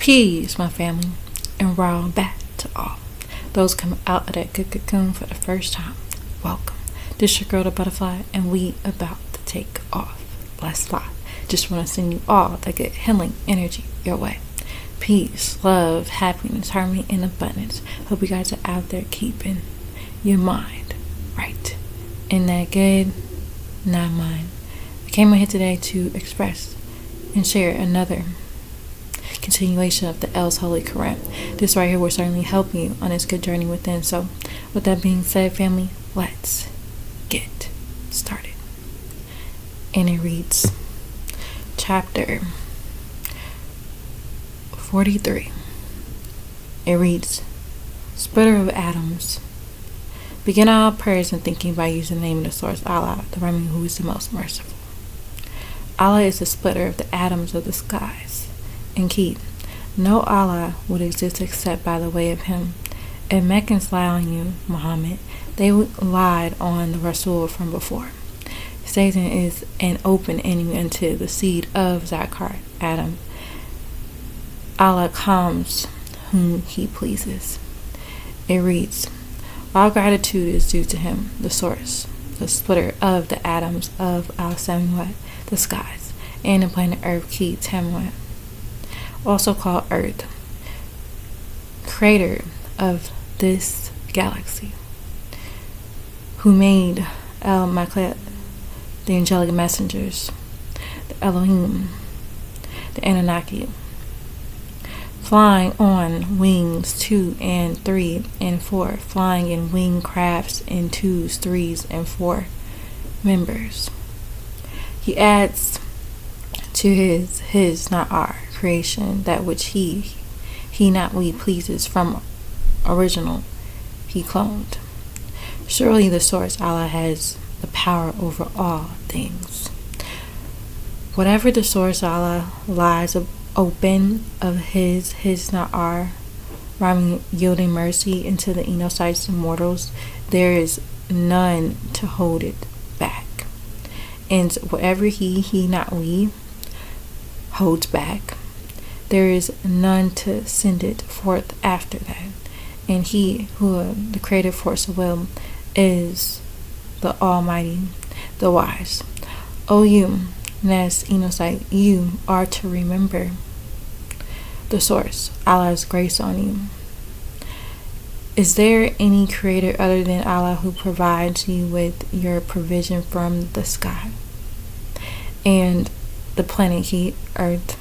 Peace, my family, and roll back to all those coming out of that good cocoon for the first time. Welcome. This your girl, the butterfly, and we about to take off. Let's fly. Just want to send you all that good healing energy your way. Peace, love, happiness, harmony, and abundance. Hope you guys are out there keeping your mind right. In that good, not mine. I came in here today to express and share another continuation of the L's Holy Qur'aan. This right here will certainly help you on this good journey within. So, with that being said, family, let's get started. And it reads, chapter 43. It reads, Splitter of Atoms. Begin all prayers and thinking by using the name of the source, Allah, the one who is the most merciful. Allah is the splitter of the atoms of the skies. And keep, no Allah would exist except by the way of him. If Meccans lie on you, Muhammad, they lied on the Rasul from before. Satan is an open enemy unto the seed of Zakar, Adam. Allah calms whom he pleases. It reads, all gratitude is due to him, the source, the splitter of the atoms of Al-Samawat, the skies, and the planet Earth, Ki Tamawat, also called Earth, creator of this galaxy, who made Al-Makhluk, the angelic messengers, the Elohim, the Anunnaki, flying on wings 2 and 3 and 4, flying in winged crafts in 2s, 3s, and 4 members. He adds to his not our creation that which he not we pleases from original he cloned. Surely the source Allah has the power over all things. Whatever the source Allah lies open of his not our, rhyming yielding mercy into the Enocytes and mortals, there is none to hold it back. And whatever he not we holds back, there is none to send it forth after that. And he who the creative force of will is the Almighty, the wise. O you, Nas Enocyte, you are to remember the source, Allah's grace on you. Is there any creator other than Allah who provides you with your provision from the sky and the planet heat, Earth?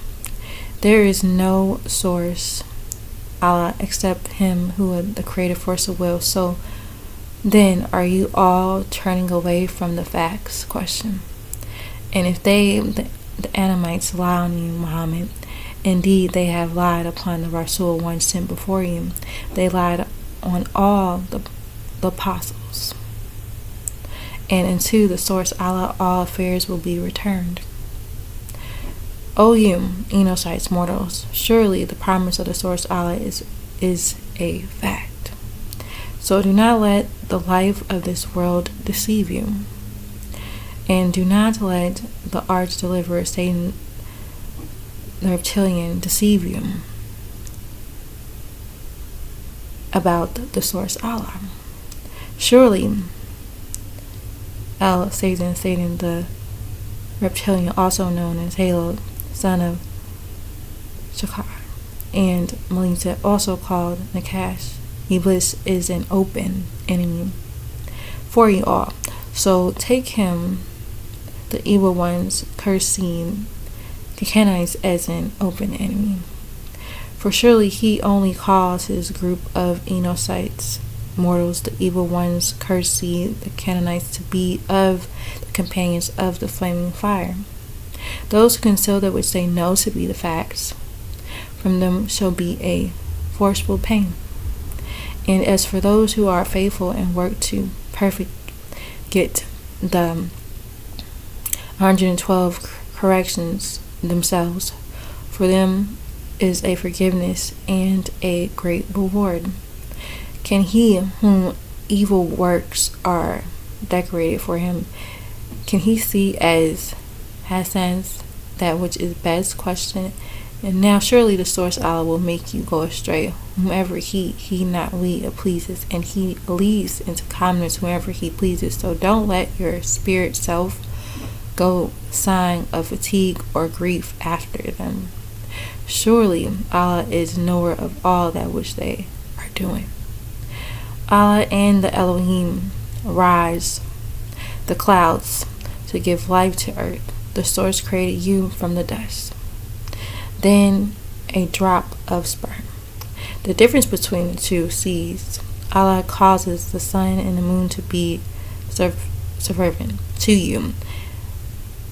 There is no source, Allah, except him who is the creative force of will. So then, are you all turning away from the facts? Question. And if the Anamites lie on you, Muhammad, indeed they have lied upon the Rasul one sent before you. They lied on all the apostles. And into the source Allah all affairs will be returned. O you, Enocytes, mortals, surely the promise of the source Allah is a fact. So do not let the life of this world deceive you. And do not let the arch deliverer, Satan, the reptilian, deceive you about the source Allah. Surely, Satan, the reptilian, also known as Halo, son of Shakar, and Melita, also called Nakash, Iblis, is an open enemy for you all. So take him, the evil one's cursing the Canaanites, as an open enemy. For surely he only calls his group of Enocytes, mortals, the evil ones, cursing the Canaanites, to be of the companions of the flaming fire. Those who conceal that which they know to be the facts, from them shall be a forceful pain. And as for those who are faithful and work to get the 112 corrections themselves, for them is a forgiveness and a great reward. Can he whom evil works are decorated for him, can he see as Hassan's that which is best? Question. And now surely the source Allah will make you go astray. Whomever he not we pleases, and he leads into calmness whomever he pleases. So don't let your spirit self go sighing of fatigue or grief after them. Surely Allah is knower of all that which they are doing. Allah and the Elohim rise the clouds to give life to earth. The source created you from the dust, then a drop of sperm. The difference between the two seas. Allah causes the sun and the moon to be subservient to you.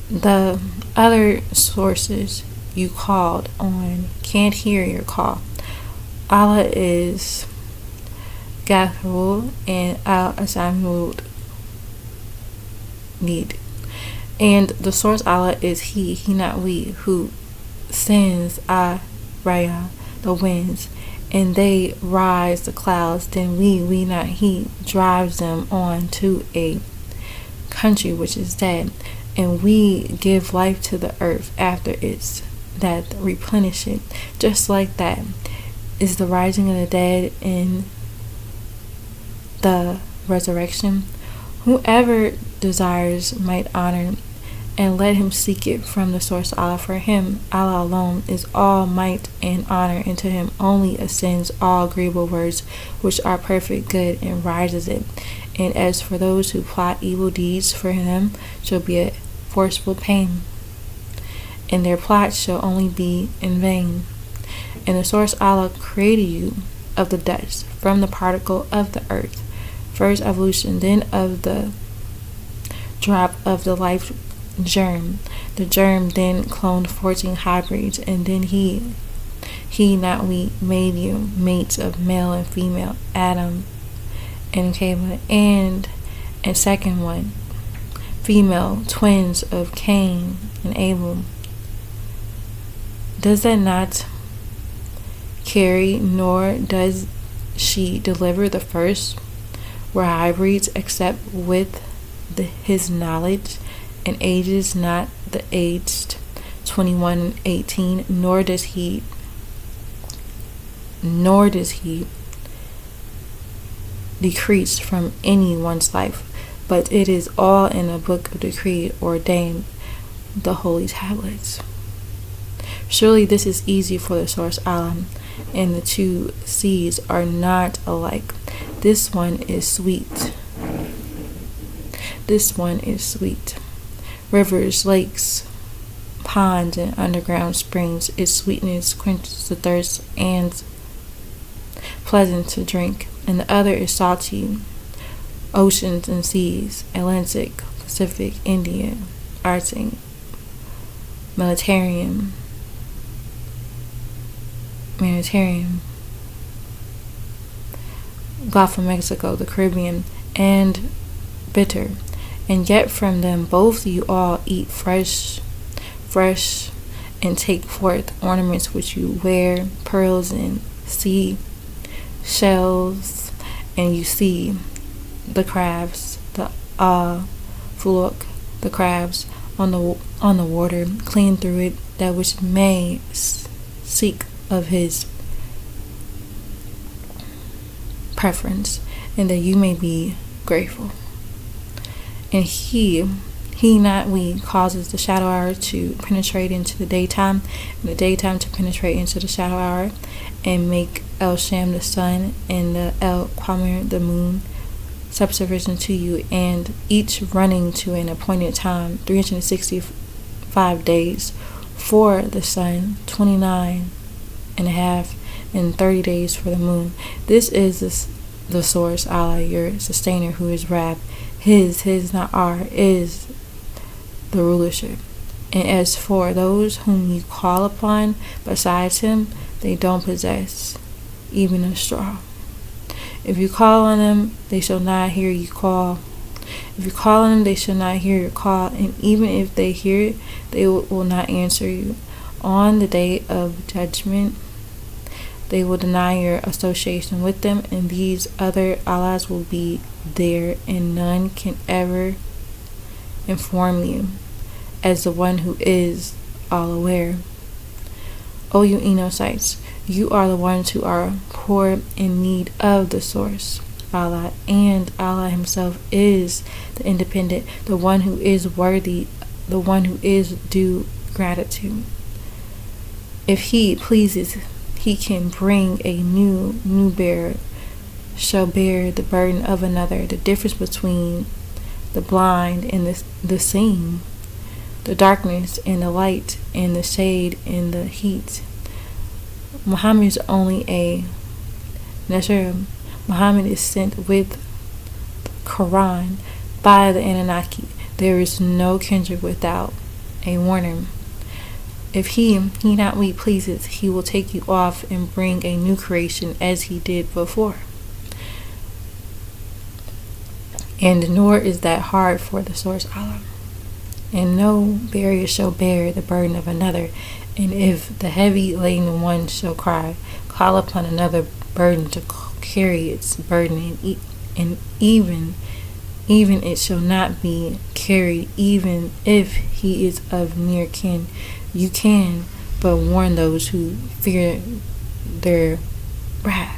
The other sources you called on can't hear your call. Allah is Ghafur and Al-Samud need. And the source Allah is he not we, who sends Raya, the winds, and they rise the clouds. Then we not he, drives them on to a country which is dead, and we give life to the earth after it's that replenish it. Just like that is the rising of the dead and the resurrection. Whoever desires might honor and let him seek it from the source Allah. For him, Allah alone, is all might and honor, and to him only ascends all agreeable words which are perfect good, and rises it. And as for those who plot evil deeds, for them shall be a forceful pain, and their plots shall only be in vain. And the source Allah created you of the dust, from the particle of the earth, first evolution, then of the drop of the life germ. The germ then cloned 14 hybrids, and then he not we made you mates of male and female, Adam and Cable, and second one, female twins of Cain and Abel. Does that not carry, nor does she deliver the first were hybrids, except with his knowledge, and ages not the aged 21 and 18, nor does he decrease from anyone's life, but it is all in a book of decree ordained, the holy tablets. Surely this is easy for the source Allah, and the two seas are not alike. This one is sweet. This one is sweet. Rivers, lakes, ponds, and underground springs. Its sweetness quenches the thirst and pleasant to drink. And the other is salty. Oceans and seas, Atlantic, Pacific, Indian, Arctic, Mediterranean, Gulf of Mexico, the Caribbean, and bitter. And yet from them both you all eat fresh, and take forth ornaments which you wear, pearls and sea shells, and you see the crabs, the fuluk, the crabs on the water, clean through it, that which may seek of his preference, and that you may be grateful. And he not we causes the shadow hour to penetrate into the daytime, and the daytime to penetrate into the shadow hour, and make El Sham the sun and the El Qamar the moon subservient to you, and each running to an appointed time, 365 days for the sun, 29 and a half, and 30 days for the moon. This is the source Allah, your sustainer, who is Rab. His not our, is the rulership. And as for those whom you call upon besides him, they don't possess even a straw. If you call on them, they shall not hear you call. If you call on them, they shall not hear your call. And even if they hear it, they will not answer you. On the day of judgment, they will deny your association with them, and these other Allahs will be there, and none can ever inform you as the one who is all aware. O you Enosites, you are the ones who are poor in need of the source, Allah, and Allah himself is the independent, the one who is worthy, the one who is due gratitude. If he pleases, he can bring a new bearer, shall bear the burden of another. The difference between the blind and the seeing, the darkness and the light, and the shade and the heat. Muhammad is only a Nasir. Muhammad is sent with the Qur'aan by the Anunnaki. There is no kindred without a warner. If he not we pleases, he will take you off and bring a new creation as he did before. And nor is that hard for the source Allah. And no barrier shall bear the burden of another. And if the heavy laden one shall call upon another burden to carry its burden, and even it shall not be carried, even if he is of near kin. You can but warn those who fear their wrath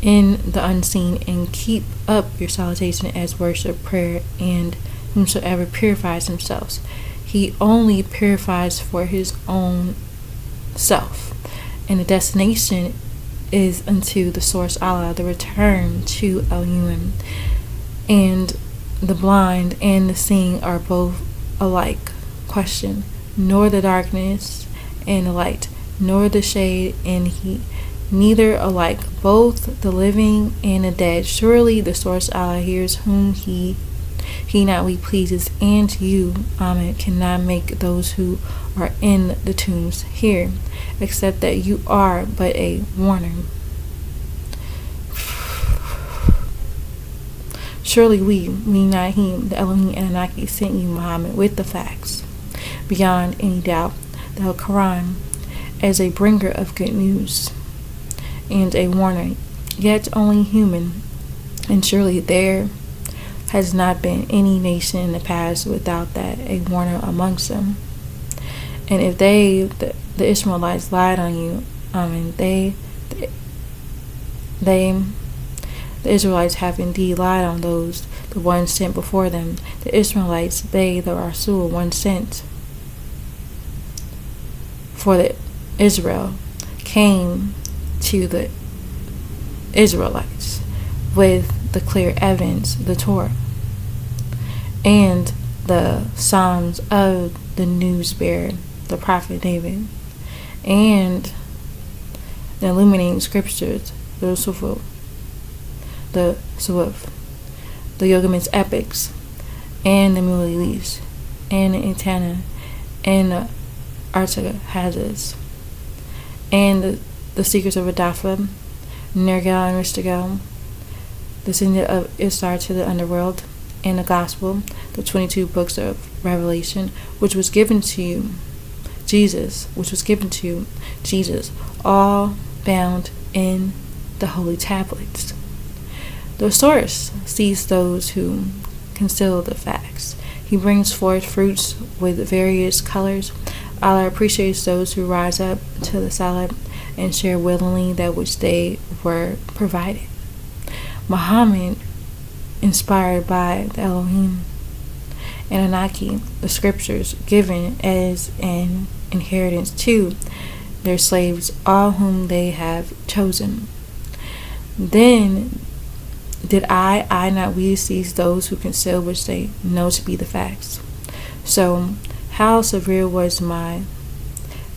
in the unseen, and keep up your salutation as worship, prayer, and whomsoever purifies themselves, he only purifies for his own self, and the destination is unto the source Allah, the return to El-Umm. And the blind and the seeing are both alike. Question: nor the darkness and the light, nor the shade and heat, neither alike, both the living and the dead. Surely the source Allah hears whom he not we pleases, and you, Ahmed, cannot make those who are in the tombs hear, except that you are but a warner. Surely we not him, the Elohim Anunnaki, sent you, Muhammad, with the facts, beyond any doubt, the Qur'an, as a bringer of good news and a warner, yet only human. And surely there has not been any nation in the past without that a warner amongst them. And if the Ishmaelites lied on you, the Israelites have indeed lied on those, the ones sent before them. The Ishmaelites, they, the Rasul, one sent for the Israel, came to the Israelites with the clear evidence, the Torah, and the Psalms of the news bearer, the prophet David, and the illuminating scriptures, the Suwaf, the Yogamin's epics, and the Muli leaves, and the Intana, and the Artahazes, and the secrets of Adafa, Nergal and Ristigal, the descendant of Isar to the underworld, and the Gospel, the 22 books of Revelation, which was given to you, Jesus, all bound in the holy tablets. The source sees those who conceal the facts. He brings forth fruits with various colors. Allah appreciates those who rise up to the salat and share willingly that which they were provided. Muhammad, inspired by the Elohim Anunnaki, the scriptures given as an inheritance to their slaves, all whom they have chosen. Then did I not we seize those who conceal which they know to be the facts? So how severe was my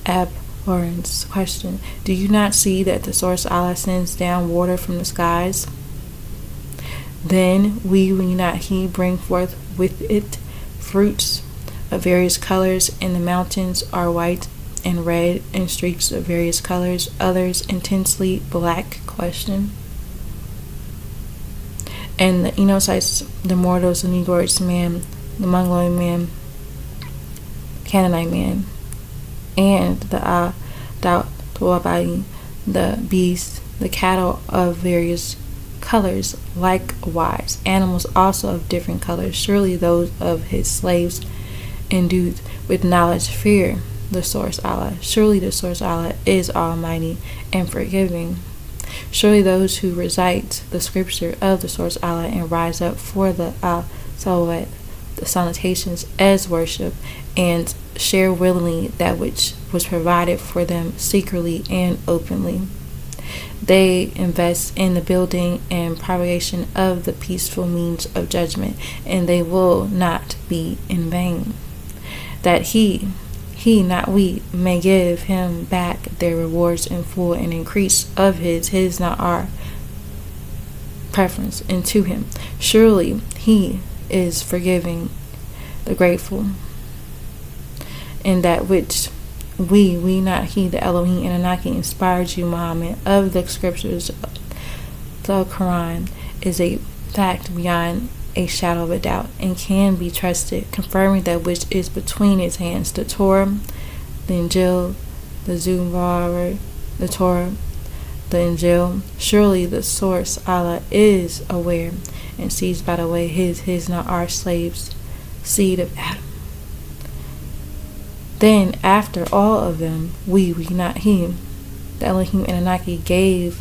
abhorrence? Question: do you not see that the source Allah sends down water from the skies? Then we not he bring forth with it fruits of various colors, and the mountains are white and red and streaks of various colors, others intensely black? Question: and the Enosites, the mortals, the Negoroids man, the Mongoloid man, Canaanite man, and the Tuabai, the beasts, the cattle of various colors, likewise animals also of different colors. Surely those of his slaves endued with knowledge, fear the source Allah. Surely the source Allah is almighty and forgiving. Surely those who recite the scripture of the source Allah and rise up for the salawat, the salutations as worship, and share willingly that which was provided for them secretly and openly. They invest in the building and propagation of the peaceful means of judgment, and they will not be in vain. That he, not we, may give him back their rewards in full and increase of his, not our preference into him. Surely he is forgiving the grateful. And that which we not he, the Elohim and Anaki, inspired you, Muhammad, of the scriptures, the Qur'aan, is a fact beyond a shadow of a doubt and can be trusted, confirming that which is between his hands, the Torah, the Injil, the Zabur, the Torah, the Injil. Surely the source Allah is aware and sees by the way his not our slaves, seed of Adam. Then after all of them, we not him, the Elohim and Anaki, gave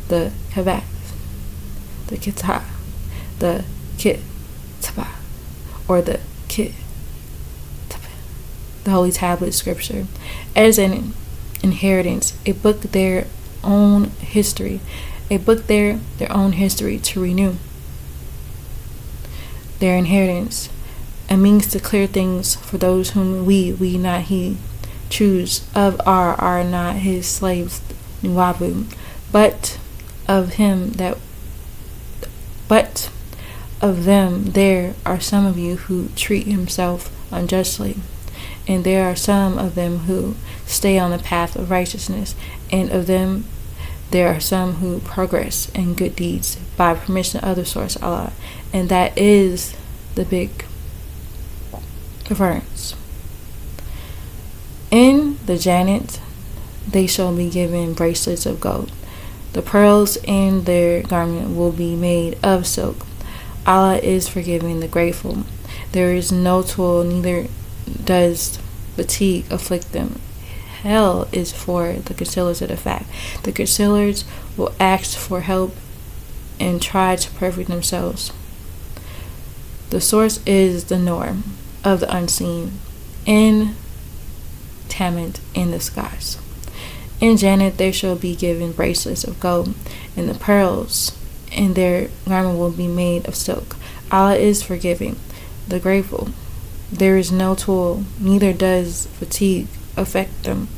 the Kabat, the Kitab, the Kitaba, or the Kitaba, the Holy Tablet Scripture, as an inheritance, a book their own history, their own history to renew. Their inheritance, a means to clear things for those whom we not he, choose of are not his slaves, Nuwabu, but of them there are some of you who treat himself unjustly, and there are some of them who stay on the path of righteousness, and of them there are some who progress in good deeds by permission of the source Allah, and that is the big difference. In the Jannat they shall be given bracelets of gold. The pearls in their garment will be made of silk. Allah is forgiving the grateful. There is no toil, neither does fatigue afflict them. Hell is for the concealers of the fact. The concealers will ask for help and try to perfect themselves. The source is the norm of the unseen, in Tamant in the skies. In Jannat they shall be given bracelets of gold, and the pearls in their garment will be made of silk. Allah is forgiving the grateful. There is no toil, neither does fatigue affect them.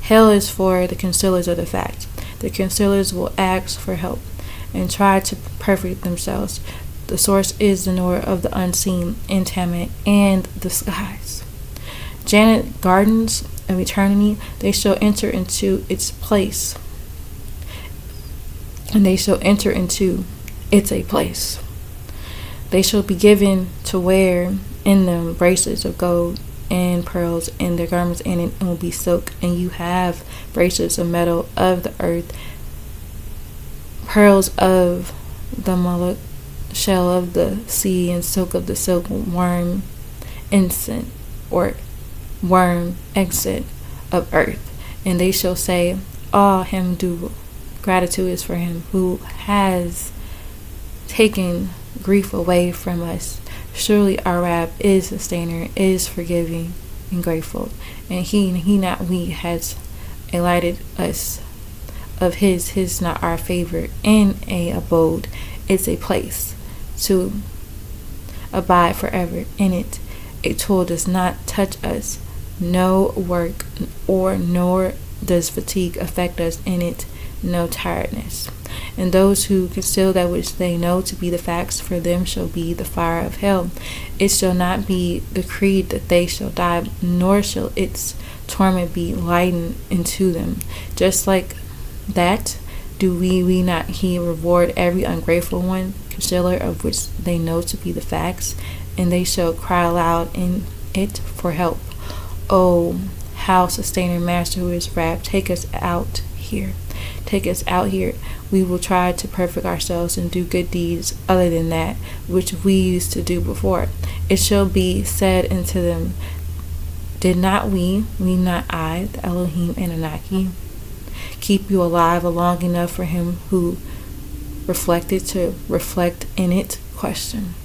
Hell is for the concealers of the fact. The concealers will ask for help and try to perfect themselves. The source is the Nur of the unseen, in Tamant and the skies. Jannat, gardens of eternity, they shall enter into its place, and they shall enter into its a place. They shall be given to wear in them bracelets of gold and pearls in their garments, and it will be silk, and you have bracelets of metal of the earth, pearls of the Malak, shell of the sea, and silk of the silkworm, insect or worm exit of earth. And they shall say, all hamdu, gratitude is for him who has taken grief away from us. Surely our Rab is sustainer, is forgiving and grateful, and he not we has alighted us of his not our favor, in a abode, it's a place to abide forever in it. A tool does not touch us, no work nor does fatigue affect us in it, no tiredness. And those who conceal that which they know to be the facts, for them shall be the fire of hell. It shall not be decreed that they shall die, nor shall its torment be lightened into them. Just like that do we not he reward every ungrateful one, concealer of which they know to be the facts, and they shall cry aloud in it for help. Oh, how sustainer master who is wrapped, take us out here. Take us out here. We will try to perfect ourselves and do good deeds other than that which we used to do before. It shall be said unto them, Did not we not I, the Elohim Anunnaki, keep you alive long enough for him who reflected to reflect in it? Question.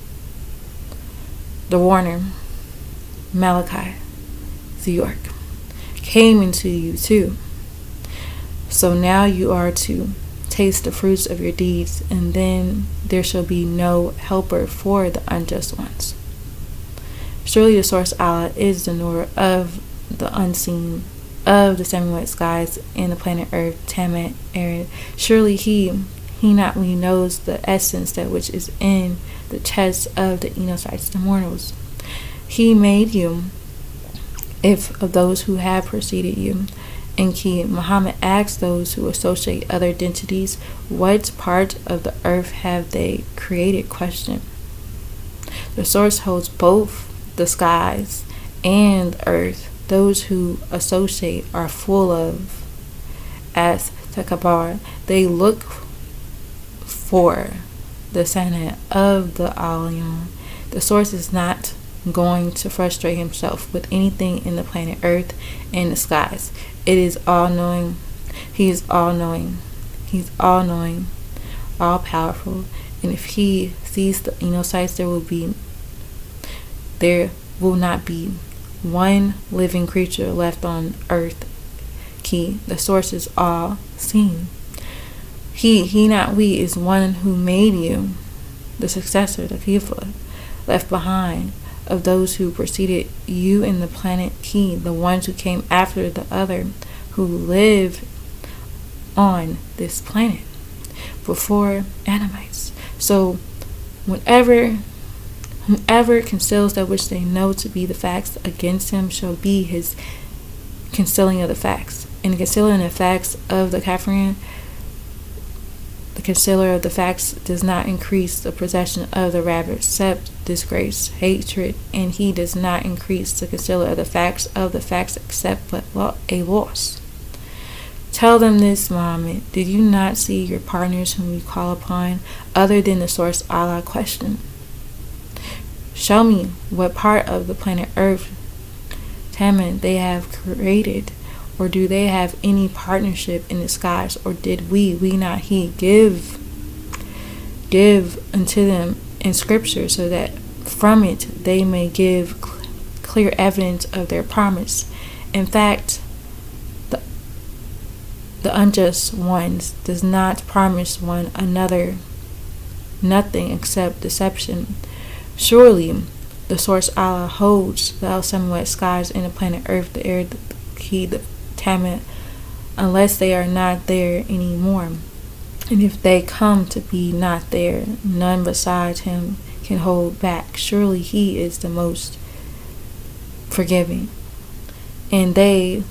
The warner, Malachi, York, came into you too. So now you are to taste the fruits of your deeds, and then there shall be no helper for the unjust ones. Surely the source Allah is the knower of the unseen, of the seven-wet skies and the planet Earth, Tamat, Aaron. Surely he not only knows the essence that which is in the chest of the Enochites, the mortals. He made you, if of those who have preceded you. And Muhammad asked those who associate other entities, what part of the earth have they created? Question. The source holds both the skies and the earth. Those who associate are full of as takabar. They look for the sanat of the Alion. The source is not going to frustrate himself with anything in the planet Earth and the skies. It is all-knowing. He is all-knowing. He's all-knowing, all-powerful. And if he sees the Enochites, there will not be one living creature left on Earth. The source is all-seeing. He, not we, is one who made you, the successor, the Kifla, left behind of those who preceded you in the planet the ones who came after the other, who live on this planet before Adamites. So whoever conceals that which they know to be the facts against him shall be his concealing of the facts. And the concealing of the facts of the Kafirin, the concealer of the facts does not increase the possession of the rabbit, except disgrace, hatred, and he does not increase the concealer of the facts except but a loss. Tell them this, Muhammad, did you not see your partners whom you call upon other than the source Allah? Question. Show me what part of the planet Earth, Taman, they have created. Or do they have any partnership in the skies? Or did we not he, give unto them in scripture so that from it they may give clear evidence of their promise? In fact, the unjust ones does not promise one another nothing except deception. Surely the source Allah holds the seven-wet skies and the planet Earth, the air, the key, the Tamat, unless they are not there anymore. And if they come to be not there, none besides him can hold back. Surely he is the most forgiving. And they,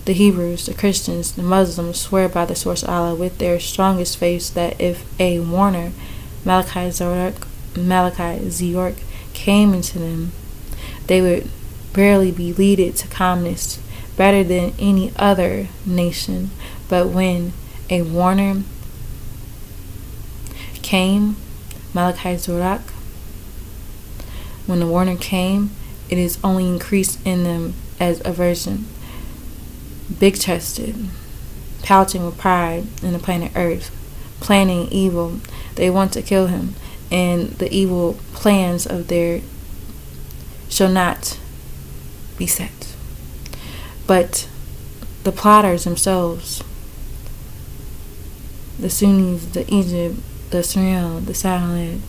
the Hebrews, the Christians, the Muslims, swear by the source Allah with their strongest faith that if a warner, Malachi Ziork, came into them, they would barely be leaded to calmness, better than any other nation. But when a warner came, Malachi Zorak, when the warner came, it is only increased in them as aversion, big-chested, pouting with pride in the planet Earth, planning evil. They want to kill him, and the evil plans of their shall not be set. But the plotters themselves, the Sunnis, the Egypt, the Syrian, the Saharan,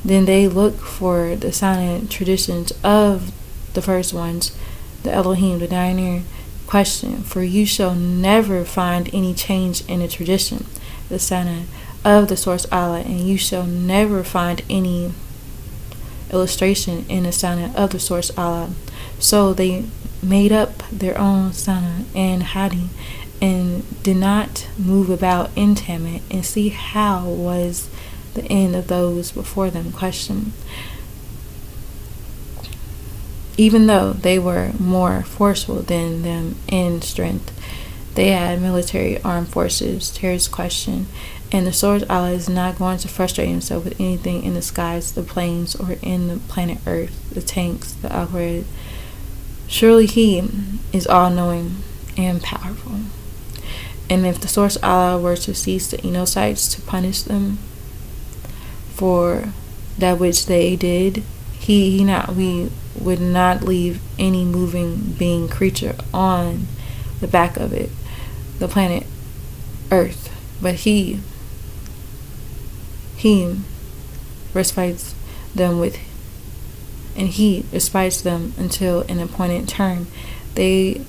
then they look for the silent traditions of the first ones, the Elohim, the Diner. Question. For you shall never find any change in the tradition, the Sana of the source Allah, and you shall never find any illustration in the Sana of the source Allah. So they made up their own Sana and Hadi and did not move about in Tamat, and see how was the end of those before them. Question. Even though they were more forceful than them in strength, they had military armed forces. Terrorist question. And the source Allah is not going to frustrate himself with anything in the skies, the planes, or in the planet Earth, the tanks, the upgrade, Surely He is all-knowing and powerful. And if the source Allah were to cease the Enocytes to punish them for that which they did, we would not leave any moving being creature on the back of it, the planet Earth. But He respites them until an appointed term. They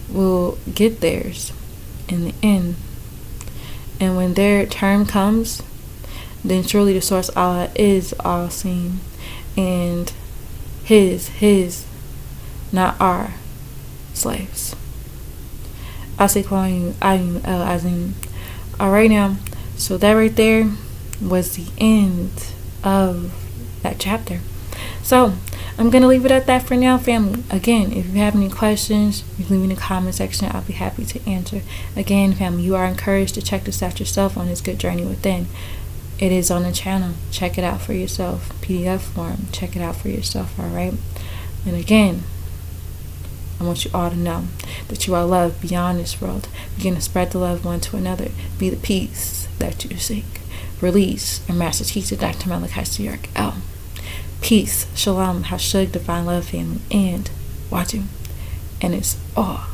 will get theirs in the end. And when their term comes, then surely the source Allah is all seeing, and his, not our slaves. Azim. Alright now, so that right there was the end of that chapter. So I'm going to leave it at that for now, family. Again, if you have any questions, you can leave in the comment section. I'll be happy to answer. Again, family, you are encouraged to check this out yourself on this good journey within. It is on the channel. Check it out for yourself. PDF form. Check it out for yourself, alright? And again, I want you all to know that you are loved beyond this world. Begin to spread the love one to another. Be the peace that you seek. Release and Master Teacher Dr. Malachi L. Peace, shalom, hashug, divine love, family, and watching. And it's all